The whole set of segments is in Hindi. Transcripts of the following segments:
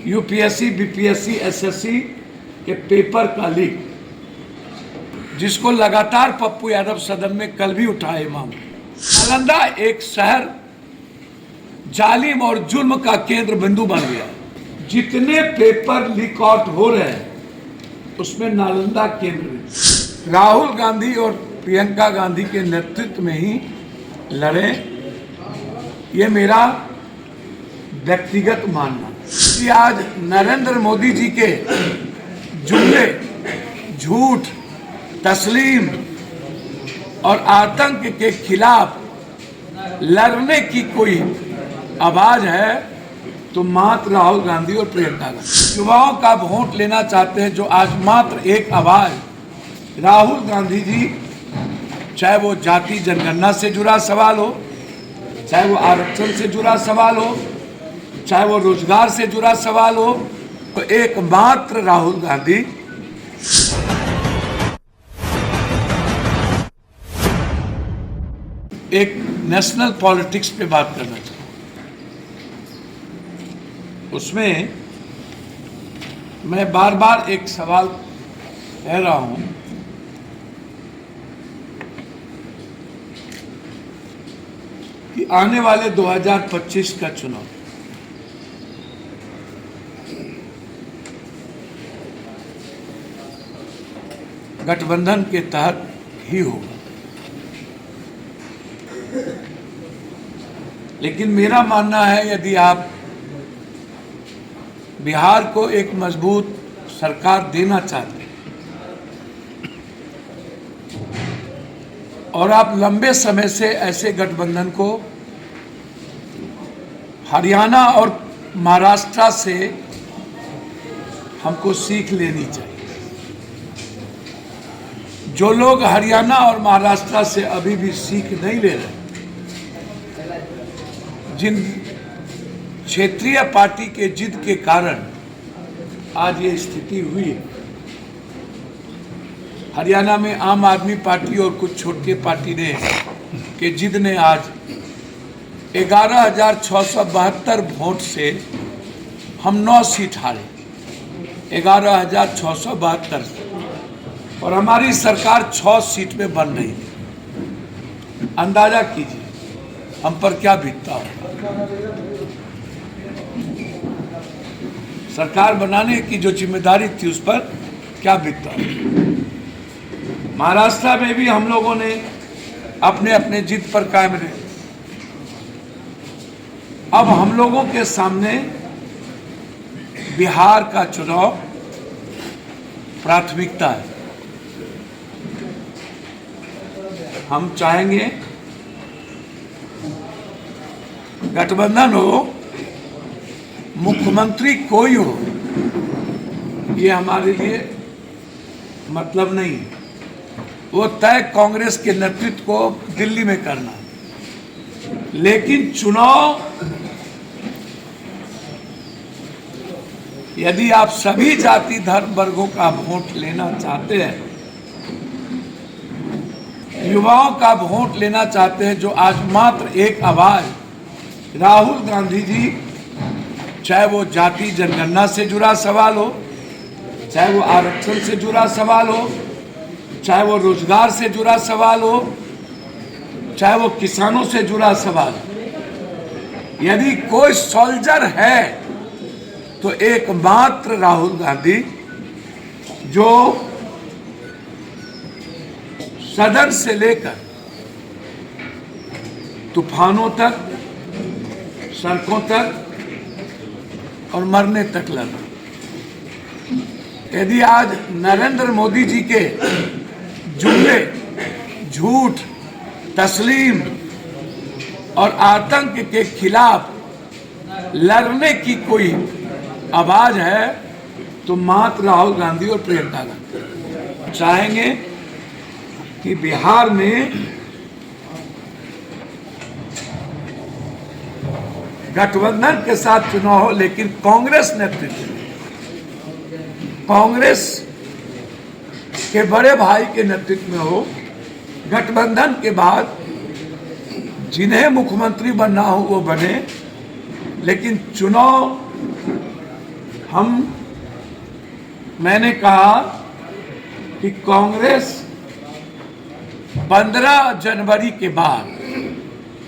यूपीएससी, बीपीएससी, एसएससी के पेपर का लीक, जिसको लगातार पप्पू यादव सदन में कल भी उठाए मामले। नालंदा एक शहर जालिम और जुल्म का केंद्र बिंदु बन गया। जितने पेपर लीक आउट हो रहे हैं उसमें नालंदा केंद्र में। राहुल गांधी और प्रियंका गांधी के नेतृत्व में ही लड़े, ये मेरा व्यक्तिगत मानना। कि आज नरेंद्र मोदी जी के जुमले, झूठ, तस्लीम और आतंक के खिलाफ लड़ने की कोई आवाज है तो मात्र राहुल गांधी और प्रियंका गांधी। युवाओं का वोट लेना चाहते हैं जो आज मात्र एक आवाज राहुल गांधी जी, चाहे वो जाति जनगणना से जुड़ा सवाल हो, चाहे वो आरक्षण से जुड़ा सवाल हो, चाहे वो रोजगार से जुड़ा सवाल हो, तो एकमात्र राहुल गांधी एक नेशनल पॉलिटिक्स पे बात करना चाहता हूं। उसमें मैं बार बार एक सवाल कह रहा हूं कि आने वाले 2025 का चुनाव गठबंधन के तहत ही होगा। लेकिन मेरा मानना है यदि आप बिहार को एक मजबूत सरकार देना चाहते हैं और आप लंबे समय से ऐसे गठबंधन को हरियाणा और महाराष्ट्र से हमको सीख लेनी चाहिए। जो लोग हरियाणा और महाराष्ट्र से अभी भी सीख नहीं ले रहे, जिन क्षेत्रीय पार्टी के जिद के कारण आज ये स्थिति हुई है। हरियाणा में आम आदमी पार्टी और कुछ छोटे पार्टी ने के जिद ने आज 11,672 वोट से हम 9 सीट हारे, 11,672 से, और हमारी सरकार 6 सीट में बन रही थी। अंदाजा कीजिए हम पर क्या बीतता होगा। सरकार बनाने की जो जिम्मेदारी थी उस पर क्या बीतता होगा। महाराष्ट्र में भी हम लोगों ने अपने अपने जिद पर कायम रहे। अब हम लोगों के सामने बिहार का चुनाव प्राथमिकता है। हम चाहेंगे गठबंधन हो, मुख्यमंत्री कोई हो, ये हमारे लिए मतलब नहीं है। वो तय कांग्रेस के नेतृत्व को दिल्ली में करना, लेकिन चुनाव यदि आप सभी जाति धर्म वर्गों का वोट लेना चाहते हैं, युवाओं का वोट लेना चाहते हैं जो आज मात्र एक आवाज राहुल गांधी जी, चाहे वो जाति जनगणना से जुड़ा सवाल हो, चाहे वो आरक्षण से जुड़ा सवाल हो, चाहे वो रोजगार से जुड़ा सवाल हो, चाहे वो किसानों से जुड़ा सवाल हो, यदि कोई सोल्जर है तो एकमात्र राहुल गांधी, जो सदन से लेकर तूफानों तक, सड़कों तक और मरने तक लड़ा। यदि आज नरेंद्र मोदी जी के जुमले, झूठ, तस्लीम और आतंक के खिलाफ लड़ने की कोई आवाज है तो मात्र राहुल गांधी और प्रियंका गांधी। चाहेंगे कि बिहार में गठबंधन के साथ चुनाव हो, लेकिन कांग्रेस नेतृत्व, कांग्रेस के बड़े भाई के नेतृत्व में हो। गठबंधन के बाद जिन्हें मुख्यमंत्री बनना हो वो बने, लेकिन चुनाव मैंने कहा कि कांग्रेस 15 जनवरी के बाद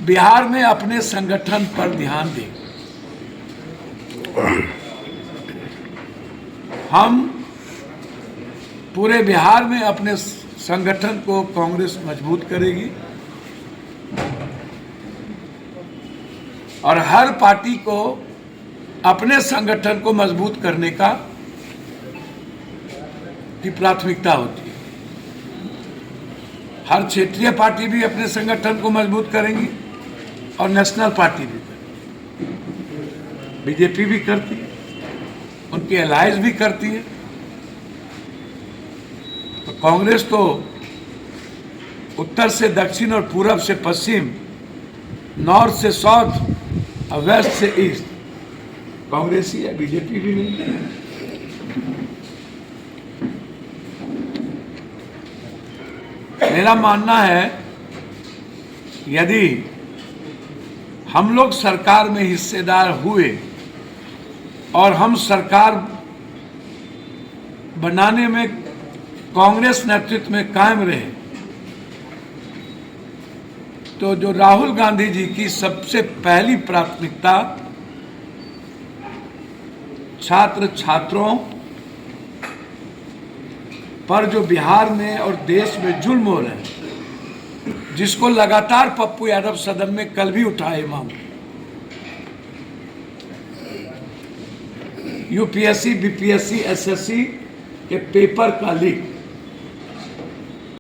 बिहार में अपने संगठन पर ध्यान दे। हम पूरे बिहार में अपने संगठन को कांग्रेस मजबूत करेगी और हर पार्टी को अपने संगठन को मजबूत करने की प्राथमिकता होती है। हर क्षेत्रीय पार्टी भी अपने संगठन को मजबूत करेंगी और नेशनल पार्टी भी करेगी। बीजेपी भी करती है, उनकी अलायंस भी करती है। तो कांग्रेस तो उत्तर से दक्षिण और पूरब से पश्चिम, नॉर्थ से साउथ और वेस्ट से ईस्ट कांग्रेस ही है, बीजेपी भी नहीं है। मेरा मानना है यदि हम लोग सरकार में हिस्सेदार हुए और हम सरकार बनाने में कांग्रेस नेतृत्व में कायम रहे, तो जो राहुल गांधी जी की सबसे पहली प्राथमिकता छात्र छात्रों पर जो बिहार में और देश में जुल्म हो रहे हैं, जिसको लगातार पप्पू यादव सदन में कल भी उठाए मामले, यूपीएससी, बीपीएससी, एसएससी के पेपर का लीक,